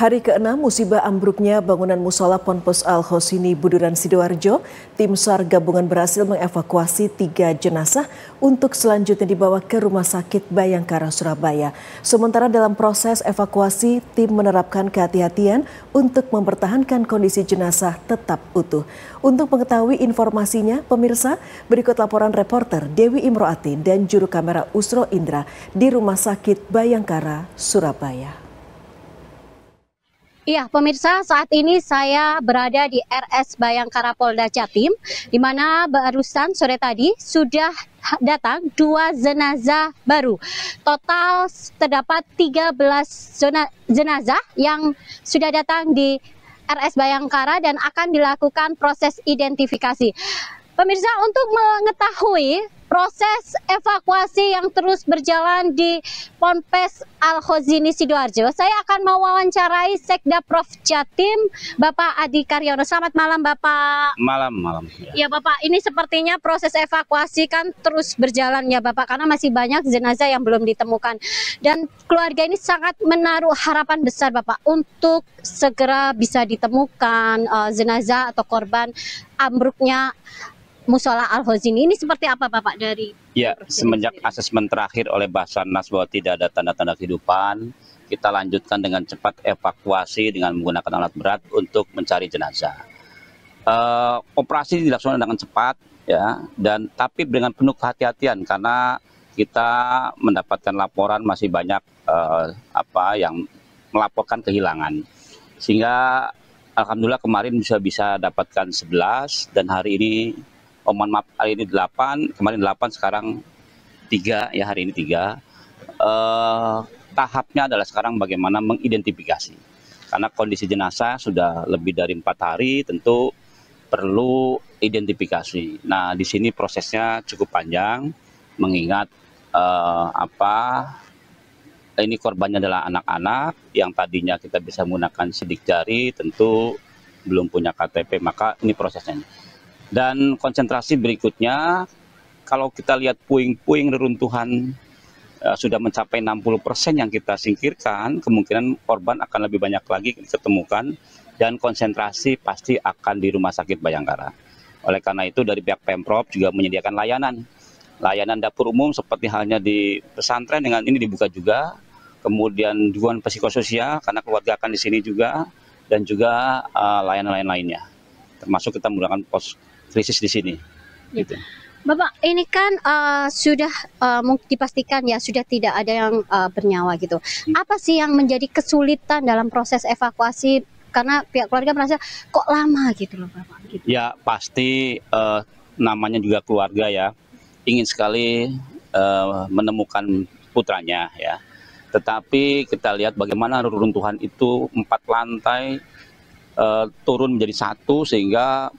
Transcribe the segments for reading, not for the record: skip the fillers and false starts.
Hari ke-6 musibah ambruknya bangunan musola Ponpes Al-Hosini Buduran Sidoarjo, tim SAR gabungan berhasil mengevakuasi 3 jenazah untuk selanjutnya dibawa ke Rumah Sakit Bayangkara, Surabaya. Sementara dalam proses evakuasi, tim menerapkan kehati-hatian untuk mempertahankan kondisi jenazah tetap utuh. Untuk mengetahui informasinya, pemirsa, berikut laporan reporter Dewi Imroatin dan juru kamera Usro Indra di Rumah Sakit Bayangkara, Surabaya. Iya, pemirsa, saat ini saya berada di RS Bayangkara Polda Jatim, di mana barusan sore tadi sudah datang 2 jenazah baru. Total terdapat 13 jenazah yang sudah datang di RS Bayangkara dan akan dilakukan proses identifikasi. Pemirsa, untuk mengetahui proses evakuasi yang terus berjalan di Ponpes Al-Hosini Sidoarjo, saya akan mewawancarai Sekda Prof Jatim, Bapak Adi Karyono. Selamat malam, Bapak. Malam. Ya, Bapak, ini sepertinya proses evakuasi kan terus berjalan ya, Bapak, karena masih banyak jenazah yang belum ditemukan. Dan keluarga ini sangat menaruh harapan besar, Bapak, untuk segera bisa ditemukan jenazah atau korban ambruknya Musola Al-Hosini. Ini seperti apa, Bapak, dari? Ya, semenjak asesmen terakhir oleh Basarnas bahwa tidak ada tanda-tanda kehidupan, kita lanjutkan dengan cepat evakuasi dengan menggunakan alat berat untuk mencari jenazah. Operasi dilaksanakan dengan cepat, ya, dan tapi dengan penuh kehati-hatian karena kita mendapatkan laporan masih banyak yang melaporkan kehilangan, sehingga alhamdulillah kemarin bisa dapatkan 11 dan hari ini. Mohon maaf, hari ini 8, kemarin 8, sekarang 3, ya hari ini 3. Tahapnya adalah sekarang bagaimana mengidentifikasi. Karena kondisi jenazah sudah lebih dari 4 hari, tentu perlu identifikasi. Nah, di sini prosesnya cukup panjang, mengingat ini korbannya adalah anak-anak yang tadinya kita bisa menggunakan sidik jari, tentu belum punya KTP, maka ini prosesnya. Dan konsentrasi berikutnya, kalau kita lihat puing-puing reruntuhan sudah mencapai 60% yang kita singkirkan, kemungkinan korban akan lebih banyak lagi ditemukan dan konsentrasi pasti akan di Rumah Sakit Bayangkara. Oleh karena itu dari pihak Pemprov juga menyediakan layanan dapur umum seperti halnya di pesantren, dengan ini dibuka juga, kemudian dukungan psikososial karena keluarga akan di sini juga, dan juga layanan lainnya, termasuk kita menggunakan pos krisis di sini. Gitu. Bapak, ini kan sudah dipastikan ya sudah tidak ada yang bernyawa gitu. Apa sih yang menjadi kesulitan dalam proses evakuasi? Karena pihak keluarga merasa kok lama gitu loh, Bapak. Gitu. Ya pasti namanya juga keluarga ya, ingin sekali menemukan putranya ya. Tetapi kita lihat bagaimana reruntuhan itu 4 lantai turun menjadi 1 sehingga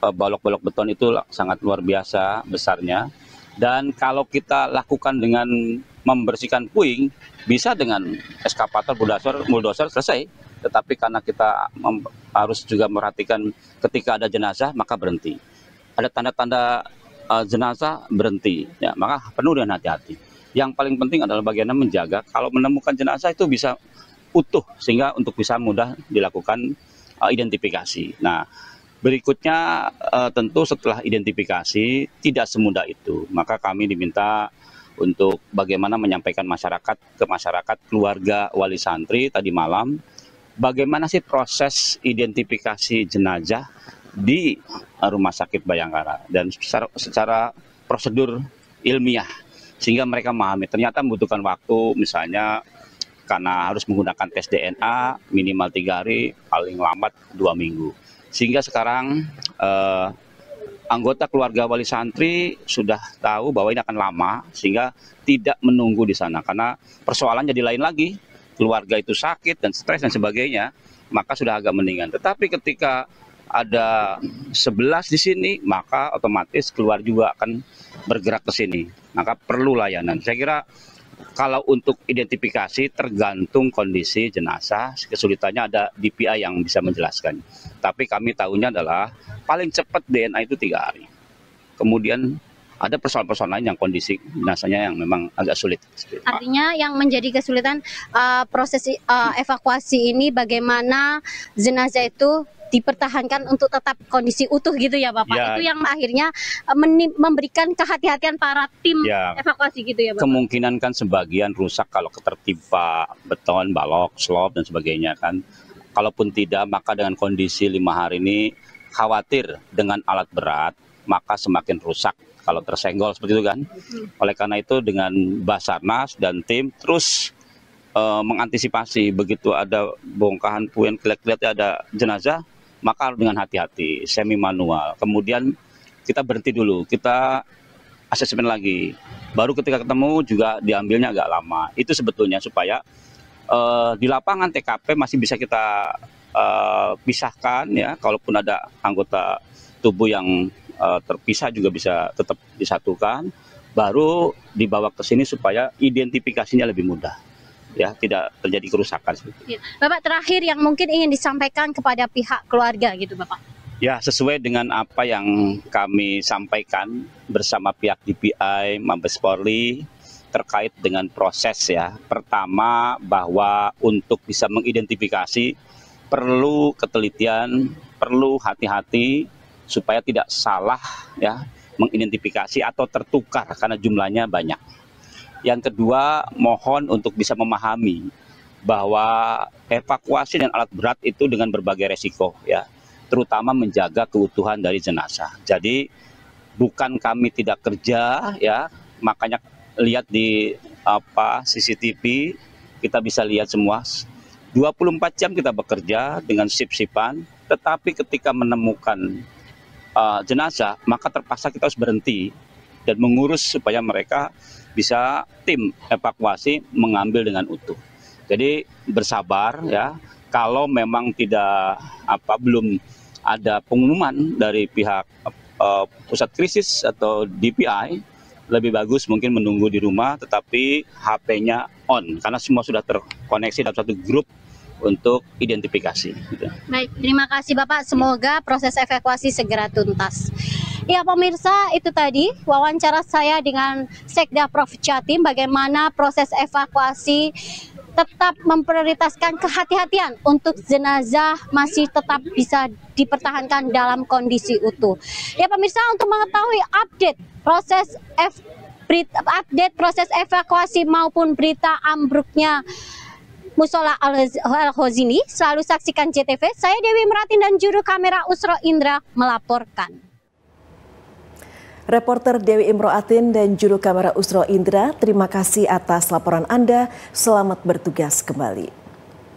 balok-balok beton itu sangat luar biasa besarnya. Dan kalau kita lakukan dengan membersihkan puing, bisa dengan eskavator, bulldozer selesai. Tetapi karena kita harus juga memperhatikan ketika ada jenazah, maka berhenti. Ada tanda-tanda jenazah, berhenti. Ya, maka penuh dengan hati-hati. Yang paling penting adalah bagaimana menjaga kalau menemukan jenazah itu bisa utuh, sehingga untuk bisa mudah dilakukan identifikasi. Nah, berikutnya tentu setelah identifikasi tidak semudah itu, maka kami diminta untuk bagaimana menyampaikan ke masyarakat keluarga wali santri tadi malam, bagaimana sih proses identifikasi jenazah di Rumah Sakit Bayangkara dan secara prosedur ilmiah, sehingga mereka memahami ternyata membutuhkan waktu, misalnya karena harus menggunakan tes DNA minimal 3 hari, paling lambat 2 minggu. Sehingga sekarang anggota keluarga wali santri sudah tahu bahwa ini akan lama, sehingga tidak menunggu di sana. Karena persoalan jadi lain lagi, keluarga itu sakit dan stres dan sebagainya, maka sudah agak mendingan. Tetapi ketika ada 11 di sini, maka otomatis keluar juga akan bergerak ke sini. Maka perlu layanan. Saya kira kalau untuk identifikasi tergantung kondisi jenazah, kesulitannya ada DPI yang bisa menjelaskan. Tapi kami tahunya adalah paling cepat DNA itu 3 hari. Kemudian ada persoalan-persoalan lain yang kondisi jenazahnya yang memang agak sulit. Artinya yang menjadi kesulitan proses evakuasi ini bagaimana jenazah itu dipertahankan untuk tetap kondisi utuh gitu ya Bapak. Ya. Itu yang akhirnya memberikan kehati-hatian para tim Ya. evakuasi gitu ya Bapak. Kemungkinan kan sebagian rusak kalau ketertimpa beton, balok, slop dan sebagainya kan. Kalaupun tidak, maka dengan kondisi 5 hari ini khawatir dengan alat berat, maka semakin rusak kalau tersenggol seperti itu kan. Oleh karena itu dengan Basarnas dan tim terus mengantisipasi begitu ada bongkahan puing, kelihatan ada jenazah, maka harus dengan hati-hati, semi manual. Kemudian kita berhenti dulu, kita asesmen lagi. Baru ketika ketemu juga diambilnya agak lama. Itu sebetulnya supaya di lapangan TKP masih bisa kita pisahkan ya. Kalaupun ada anggota tubuh yang terpisah juga bisa tetap disatukan. Baru dibawa ke sini supaya identifikasinya lebih mudah. Ya, tidak terjadi kerusakan. Bapak, terakhir yang mungkin ingin disampaikan kepada pihak keluarga gitu Bapak. Ya, sesuai dengan apa yang kami sampaikan bersama pihak DPI, Mabes Polri terkait dengan proses ya. Pertama, bahwa untuk bisa mengidentifikasi perlu ketelitian, perlu hati-hati supaya tidak salah ya mengidentifikasi atau tertukar karena jumlahnya banyak. Yang kedua, mohon untuk bisa memahami bahwa evakuasi dan alat berat itu dengan berbagai resiko ya, terutama menjaga keutuhan dari jenazah. Jadi bukan kami tidak kerja ya, makanya lihat di CCTV kita bisa lihat semua 24 jam kita bekerja dengan sip-sipan, tetapi ketika menemukan jenazah maka terpaksa kita harus berhenti dan mengurus supaya mereka bisa tim evakuasi mengambil dengan utuh. Jadi bersabar ya. Kalau memang belum ada pengumuman dari pihak pusat krisis atau DPI, lebih bagus mungkin menunggu di rumah tetapi HP-nya on karena semua sudah terkoneksi dalam satu grup untuk identifikasi. Baik, terima kasih Bapak. Semoga proses evakuasi segera tuntas. Ya pemirsa, itu tadi wawancara saya dengan Sekda Prof Jatim bagaimana proses evakuasi tetap memprioritaskan kehati-hatian untuk jenazah masih tetap bisa dipertahankan dalam kondisi utuh. Ya pemirsa, untuk mengetahui update proses evakuasi maupun berita ambruknya Musola Al-Khozini, selalu saksikan JTV. Saya Dewi Meratin dan juru kamera Usro Indra melaporkan. Reporter Dewi Imroatin dan juru kamera Usro Indra, terima kasih atas laporan Anda. Selamat bertugas kembali.